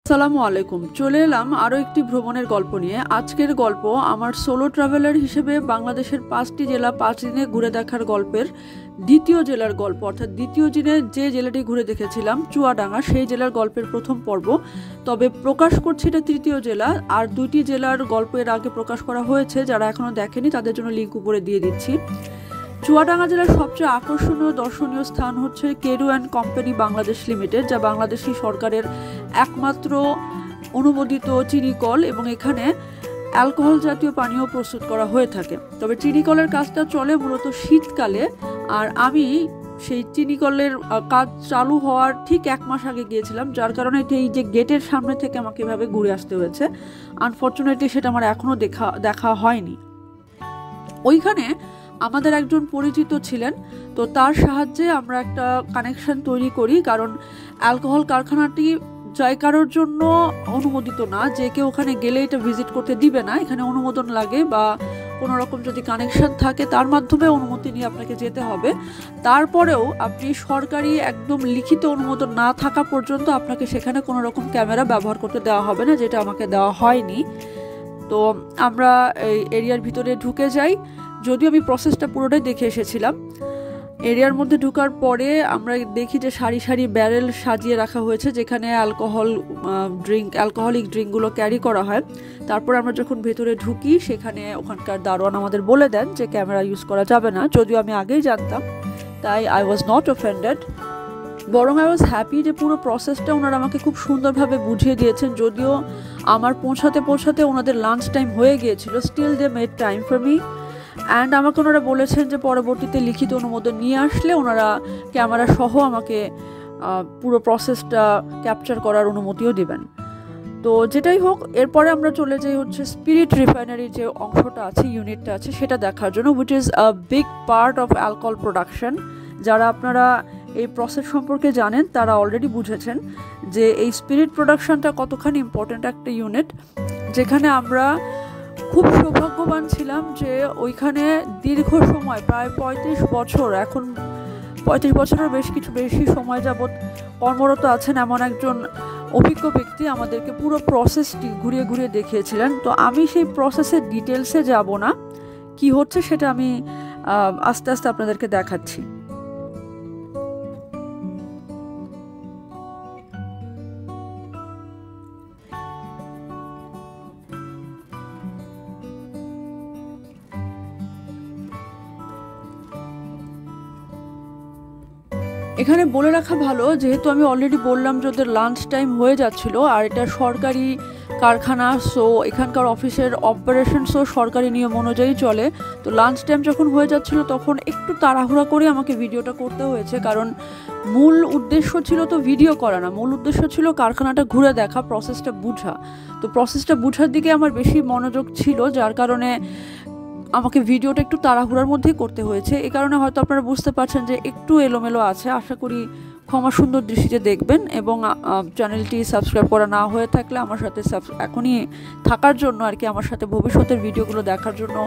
আসসালামু আলাইকুম। চলে এলাম আরও একটি ভ্রমণের গল্প নিয়ে। আজকের গল্প আমার সোলো ট্রাভেলার হিসেবে বাংলাদেশের 5টি জেলা 5 দিনে ঘুরে দেখার গল্পের দ্বিতীয় জেলার গল্প, অর্থাৎ দ্বিতীয় দিনে যে জেলাটি ঘুরে দেখেছিলাম চুয়াডাঙ্গা, সেই জেলার গল্পের প্রথম পর্ব। তবে প্রকাশ করছি এটা তৃতীয় জেলা, আর 2টি জেলার গল্প এর আগে প্রকাশ করা হয়েছে। যারা এখনও দেখেনি তাদের জন্য লিঙ্ক উপরে দিয়ে দিচ্ছি। চুয়াডাঙ্গা জেলার সবচেয়ে আকর্ষণীয় দর্শনীয় স্থান হচ্ছে Carew and company Bangladesh limited, যা বাংলাদেশি সরকারের একমাত্র অনুমোদিত চিনি কল, এবং এখানে অ্যালকোহল জাতীয় পানীয় প্রস্তুত করা হয়ে থাকে। তবে চিনি কলের কাজটা চলে মূলত শীতকালে, আর আমি সেই চিনি কলের কাজ চালু হওয়ার ঠিক 1 মাস আগে গিয়েছিলাম, যার কারণে এই যে গেটের সামনে থেকে আমাকে এভাবে ঘুরে আসতে হয়েছে। আনফর্চুনেটলি সেটা আমার এখনও দেখা হয়নি। ওইখানে আমাদের একজন পরিচিত ছিলেন, তো তার সাহায্যে আমরা একটা কানেকশন তৈরি করি, কারণ অ্যালকোহল কারখানাটি যাই কারোর জন্য অনুমোদিত না, যে কেউ ওখানে গেলে এটা ভিজিট করতে দিবে না। এখানে অনুমোদন লাগে বা কোনো রকম যদি কানেকশন থাকে তার মাধ্যমে অনুমতি নিয়ে আপনাকে যেতে হবে। তারপরেও আপনি সরকারি একদম লিখিত অনুমোদন না থাকা পর্যন্ত আপনাকে সেখানে কোনো রকম ক্যামেরা ব্যবহার করতে দেওয়া হবে না, যেটা আমাকে দেওয়া হয়নি। তো আমরা এই এরিয়ার ভিতরে ঢুকে যাই, যদিও আমি প্রসেসটা পুরোটাই দেখে এসেছিলাম। এরিয়ার মধ্যে ঢোকার পরে আমরা দেখি যে সারি সারি ব্যারেল সাজিয়ে রাখা হয়েছে, যেখানে অ্যালকোহলিক ড্রিঙ্কগুলো ক্যারি করা হয়। তারপর আমরা যখন ভেতরে ঢুকি, সেখানে ওখানকার দারোয়ান আমাদের বলে দেন যে ক্যামেরা ইউজ করা যাবে না, যদিও আমি আগেই জানতাম, তাই আই ওয়াজ নট অফেন্ডেড, বরং আই ওয়াজ হ্যাপি যে পুরো প্রসেসটা ওনারা আমাকে খুব সুন্দরভাবে বুঝিয়ে দিয়েছেন। যদিও আমার পৌঁছাতে ওনাদের লাঞ্চ টাইম হয়ে গিয়েছিল, still they made time for me. And আমাকে ওনারা বলেছেন যে পরবর্তীতে লিখিত অনুমোদন নিয়ে আসলে ওনারা ক্যামেরা সহ আমাকে পুরো প্রসেসটা ক্যাপচার করার অনুমতিও দেবেন। তো যেটাই হোক, এরপরে আমরা চলে যাই হচ্ছে স্পিরিট রিফাইনারির যে অংশটা আছে, ইউনিটটা আছে, সেটা দেখার জন্য, which is a big part of alcohol production. যারা আপনারা এই প্রসেস সম্পর্কে জানেন তারা অলরেডি বুঝেছেন যে এই স্পিরিট প্রোডাকশনটা কতখানি ইম্পর্ট্যান্ট একটা ইউনিট, যেখানে আমরা খুব সৌভাগ্যবান ছিলাম যে ওইখানে দীর্ঘ সময়, প্রায় 35 বছর, এখন 35 বছরের বেশি সময় যাবৎ কর্মরত আছেন এমন একজন অভিজ্ঞ ব্যক্তি আমাদেরকে পুরো প্রসেসটি ঘুরিয়ে ঘুরিয়ে দেখিয়েছিলেন। তো আমি সেই প্রসেসের ডিটেলসে যাব না, কি হচ্ছে সেটা আমি আস্তে আস্তে আপনাদেরকে দেখাচ্ছি। এখানে বলে রাখা ভালো, যেহেতু আমি অলরেডি বললাম যে ওদের লাঞ্চ টাইম হয়ে যাচ্ছিল, আর এটা সরকারি কারখানা, সো এখানকার অফিসের অপারেশনসও সরকারি নিয়ম অনুযায়ী চলে। তো লাঞ্চ টাইম যখন হয়ে যাচ্ছিল তখন একটু তাড়াহুড়া করে আমাকে ভিডিওটা করতে হয়েছে, কারণ মূল উদ্দেশ্য ছিল তো ভিডিও করা না, মূল উদ্দেশ্য ছিল কারখানাটা ঘুরে দেখা, প্রসেসটা বুঝা। তো প্রসেসটা বুঝার দিকে আমার বেশি মনোযোগ ছিল, যার কারণে আমাকে ভিডিওটা একটু তাড়াহুড়ার মধ্যেই করতে হয়েছে। এই কারণে হয়তো আপনারা বুঝতে পারছেন যে একটু এলোমেলো আছে। আশা করি ক্ষমা সুন্দর দৃষ্টিতে দেখবেন, এবং চ্যানেলটি সাবস্ক্রাইব করা না হয়ে থাকলে আমার সাথে এখনই থাকার জন্য আর কি, আমার সাথে ভবিষ্যতের ভিডিওগুলো দেখার জন্য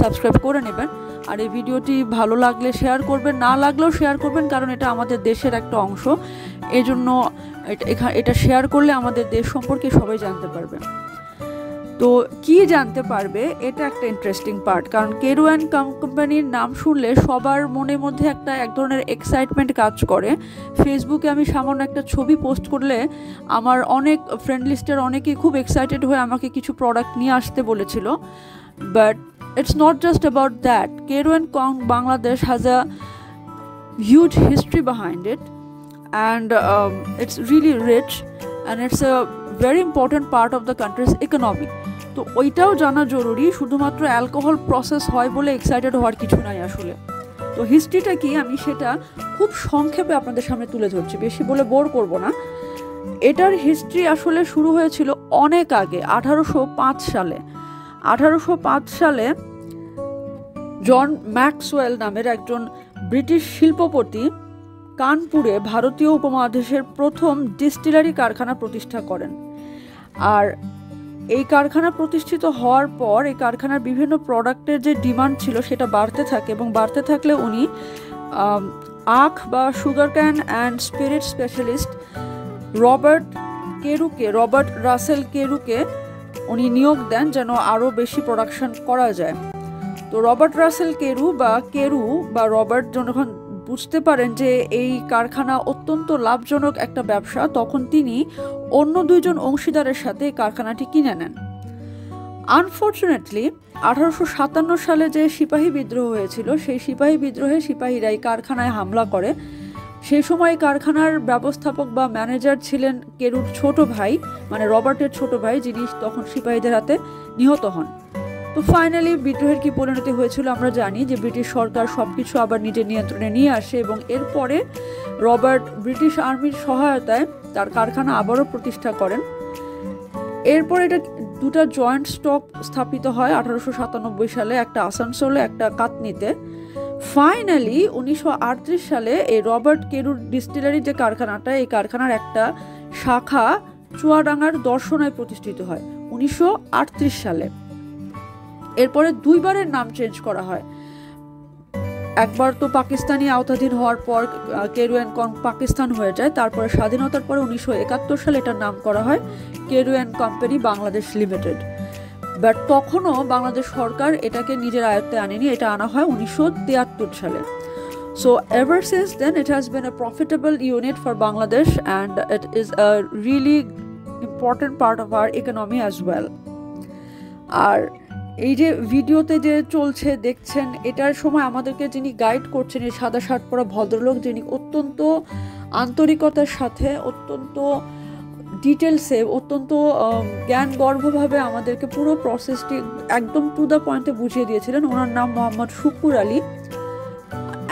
সাবস্ক্রাইব করে নেবেন। আর এই ভিডিওটি ভালো লাগলে শেয়ার করবেন, না লাগলেও শেয়ার করবেন, কারণ এটা আমাদের দেশের একটা অংশ। এই জন্য এটা শেয়ার করলে আমাদের দেশ সম্পর্কে সবাই জানতে পারবে। তো কি জানতে পারবে, এটা একটা ইন্টারেস্টিং পার্ট, কারণ কেরু অ্যান্ড কোম্পানির নাম শুনলে সবার মনের মধ্যে এক ধরনের এক্সাইটমেন্ট কাজ করে। ফেসবুকে আমি সামান্য একটা ছবি পোস্ট করলে আমার অনেক ফ্রেন্ড লিস্টের অনেকেই খুব এক্সাইটেড হয়ে আমাকে কিছু প্রোডাক্ট নিয়ে আসতে বলেছিল। But it's not just about that. Carew and Bangladesh has a huge history behind it, and it's really rich, and it's a very important part of the country's economy. তো ওইটাও জানা জরুরি, শুধুমাত্র অ্যালকোহল প্রসেস হয় বলে এক্সাইটেড হওয়ার কিছু নাই আসলে। তো হিস্ট্রিটা কি, আমি সেটা খুব সংক্ষেপে আপনাদের সামনে তুলে ধরছি, বেশি বলে বোর করব না। এটার হিস্ট্রি আসলে শুরু হয়েছিল অনেক আগে, 1805 সালে। 1805 সালে জন ম্যাক্সওয়েল নামের একজন ব্রিটিশ শিল্পপতি কানপুরে ভারতীয় উপমহাদেশের প্রথম ডিস্টিলারি কারখানা প্রতিষ্ঠা করেন। আর এই কারখানা প্রতিষ্ঠিত হওয়ার পর এই কারখানার বিভিন্ন প্রোডাক্টের যে ডিমান্ড ছিল সেটা বাড়তে থাকে, এবং বাড়তে থাকলে উনি আখ বা sugar cane and spirit specialist Robert Robert Russell কেরুকে উনি নিয়োগ দেন যেন আরও বেশি প্রোডাকশন করা যায়। তো রবার্ট রাসেল কেরু বা রবার্ট যখন বুঝতে পারেন যে এই কারখানা অত্যন্ত লাভজনক একটা ব্যবসা, তখন তিনি অন্য 2 জন অংশীদারের সাথে এই কারখানাটি কিনে নেন। আনফর্চুনেটলি 1857 সালে যে সিপাহী বিদ্রোহ হয়েছিল, সেই সিপাহী বিদ্রোহে সিপাহীরা এই কারখানায় হামলা করে। সেই সময় কারখানার ব্যবস্থাপক বা ম্যানেজার ছিলেন কেরুর ছোট ভাই, মানে রবার্টের ছোট ভাই, যিনি তখন সিপাহীদের হাতে নিহত হন। তো ফাইনালি বিদ্রোহের কি পরিণতি হয়েছিল আমরা জানি, যে ব্রিটিশ সরকার সবকিছু আবার নিজের নিয়ন্ত্রণে নিয়ে আসে এবং এরপরে রবার্ট ব্রিটিশ আর্মির সহায়তায় তার কারখানা আবারও প্রতিষ্ঠা করেন। এরপর এটা 2টা জয়েন্ট স্টক স্থাপিত হয় 1897 সালে, একটা আসানসোলে, একটা কাতনিতে। ফাইনালি 1938 সালে এই রবার্ট কেরুর ডিস্টিলারি যে কারখানাটা, এই কারখানার একটা শাখা চুয়াডাঙ্গার দর্শনায় প্রতিষ্ঠিত হয় 1938 সালে। এরপরে 2বারের নাম চেঞ্জ করা হয়। একবার তো পাকিস্তানি আওতাধীন হওয়ার পর কেরু অ্যান্ড পাকিস্তান হয়ে যায়, তারপরে স্বাধীনতার পরে 1971 সালে এটার নাম করা হয় Carew and company Bangladesh limited. But তখনও বাংলাদেশ সরকার এটাকে নিজের আয়ত্তে আনেনি, এটা আনা হয় 1973 সালে। So ever since then it has been a profitable unit for Bangladesh and it is a really important part of our economy as well. আর এই যে ভিডিওতে যে চলছে দেখছেন, এটার সময় আমাদেরকে যিনি গাইড করছেন, এই সাদা শার্ট পরা ভদ্রলোক, যিনি অত্যন্ত আন্তরিকতার সাথে, অত্যন্ত ডিটেলসে, অত্যন্ত জ্ঞানগর্ভভাবে আমাদেরকে পুরো প্রসেসটি একদম টু দ্য পয়েন্টে বুঝিয়ে দিয়েছিলেন। ওনার নাম মোহাম্মদ শুকুর আলী।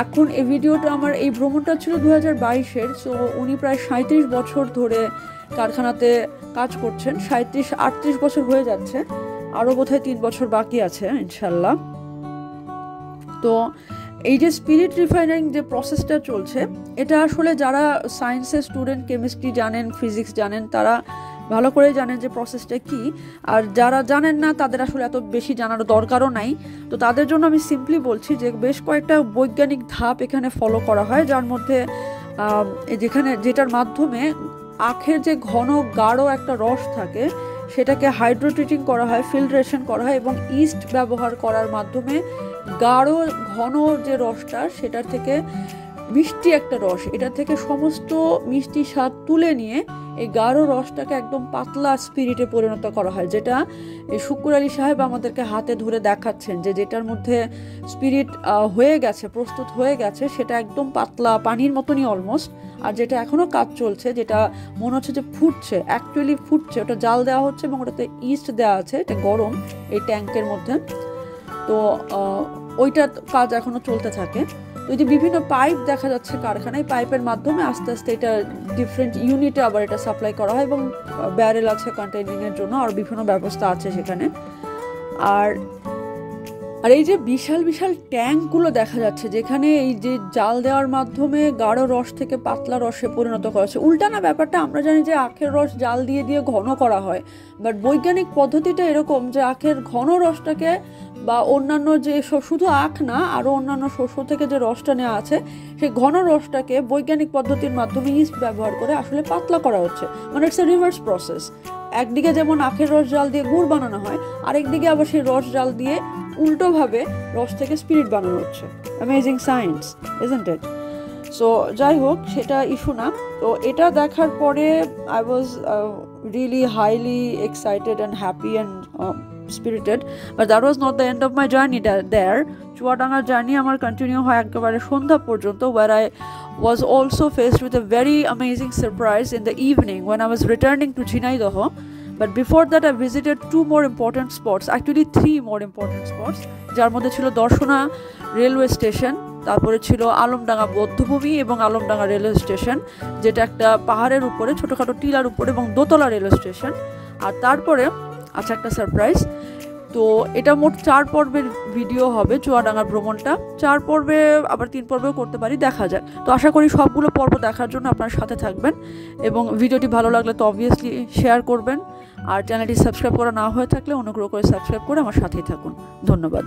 এখন এই ভিডিওটা আমার, এই ভ্রমণটা ছিল 2022-এর। সো উনি প্রায় 37 বছর ধরে কারখানাতে কাজ করছেন, 37-38 বছর হয়ে যাচ্ছে, আরও বোধহয় 3 বছর বাকি আছে ইনশাল্লাহ। তো এই যে স্পিরিট রিফাইনারিং যে প্রসেসটা চলছে, এটা আসলে যারা সায়েন্সের স্টুডেন্ট, কেমিস্ট্রি জানেন, ফিজিক্স জানেন, তারা ভালো করে জানেন যে প্রসেসটা কি। আর যারা জানেন না তাদের আসলে এত বেশি জানার দরকারও নাই। তো তাদের জন্য আমি সিম্পলি বলছি যে বেশ কয়েকটা বৈজ্ঞানিক ধাপ এখানে ফলো করা হয়, যার মধ্যে যেটার মাধ্যমে আখের যে ঘন গাঢ় একটা রস থাকে সেটাকে হাইড্রোট্রিটিং করা হয়, ফিল্ট্রেশন করা হয় এবং ইস্ট ব্যবহার করার মাধ্যমে গাঢ় ঘন যে রসটা, সেটার থেকে মিষ্টি একটা রস, এটা থেকে সমস্ত মিষ্টি স্বাদ তুলে নিয়ে এই গাঢ় রসটাকে একদম পাতলা স্পিরিটে পরিণত করা হয়, যেটা এই শুকুর আলী সাহেব আমাদেরকে হাতে ধরে দেখাচ্ছেন যে যেটার মধ্যে স্পিরিট হয়ে গেছে, প্রস্তুত হয়ে গেছে, সেটা একদম পাতলা পানির মতনই অলমোস্ট। আর যেটা এখনও কাজ চলছে, যেটা মনে হচ্ছে যে ফুটছে, অ্যাকচুয়ালি ফুটছে, ওটা জাল দেওয়া হচ্ছে এবং ওটাতে ইস্ট দেওয়া আছে, এটা গরম এই ট্যাঙ্কের মধ্যে। তো ওইটার কাজ এখনও চলতে থাকে। তো এই যে বিভিন্ন পাইপ দেখা যাচ্ছে কারখানায়, পাইপের মাধ্যমে আস্তে আস্তে এটা ডিফারেন্ট ইউনিটে আবার এটা সাপ্লাই করা হয় এবং ব্যারেল আছে কন্টেইনিংয়ের জন্য, আর বিভিন্ন ব্যবস্থা আছে সেখানে। আর এই যে বিশাল বিশাল ট্যাঙ্কগুলো দেখা যাচ্ছে, যেখানে এই যে জাল দেওয়ার মাধ্যমে গাঢ় রস থেকে পাতলা রসে পরিণত করা হচ্ছে। উল্টানা ব্যাপারটা, আমরা জানি যে আখের রস জাল দিয়ে দিয়ে ঘন করা হয়, বাট বৈজ্ঞানিক পদ্ধতিটা এরকম যে আখের ঘন রসটাকে বা অন্যান্য যে শুধু আখ না, আরও অন্যান্য শস্য থেকে যে রসটা নেওয়া আছে, সেই ঘন রসটাকে বৈজ্ঞানিক পদ্ধতির মাধ্যমে ইস্ট ব্যবহার করে আসলে পাতলা করা হচ্ছে। মানে ইটস এ রিভার্স প্রসেস। একদিকে যেমন আখের রস জাল দিয়ে গুড় বানানো হয়, আরেকদিকে আবার সেই রস জাল দিয়ে উল্টোভাবে রস থেকে স্পিরিট বানানো হচ্ছে। Amazing science, isn't it? So যাই হোক, সেটা ইস্যু না। তো এটা দেখার পরে I was really highly excited and happy and spirited, but that was not the end of my journey there. চুয়াডাঙ্গার জার্নি আমার কন্টিনিউ হয় একেবারে সন্ধ্যা পর্যন্ত, where I was also faced with a very amazing surprise in the evening when I was returning to Jhinaidah. But before that I visited 2 more important spots, actually 3 more important spots, যার মধ্যে ছিল Darshana railway station, তারপরে ছিল আলমডাঙ্গা বৌদ্ধভূমি এবং Alamdanga railway station, যেটা একটা পাহাড়ের উপরে ছোটোখাটো টিলার উপরে, এবং দোতলা রেলওয়ে স্টেশন। আর তারপরে আচ্ছা একটা সারপ্রাইজ। তো এটা মোট 4 পর্বের ভিডিও হবে চুয়াডাঙ্গার ভ্রমণটা। 4 পর্বে আবার 3 পর্বেও করতে পারি, দেখা যাক। তো আশা করি সবগুলো পর্ব দেখার জন্য আপনার সাথে থাকবেন, এবং ভিডিওটি ভালো লাগলে তো অবভিয়াসলি শেয়ার করবেন। আর চ্যানেলটি সাবস্ক্রাইব করা না হয়ে থাকলে অনুগ্রহ করে সাবস্ক্রাইব করে আমার সাথেই থাকুন। ধন্যবাদ।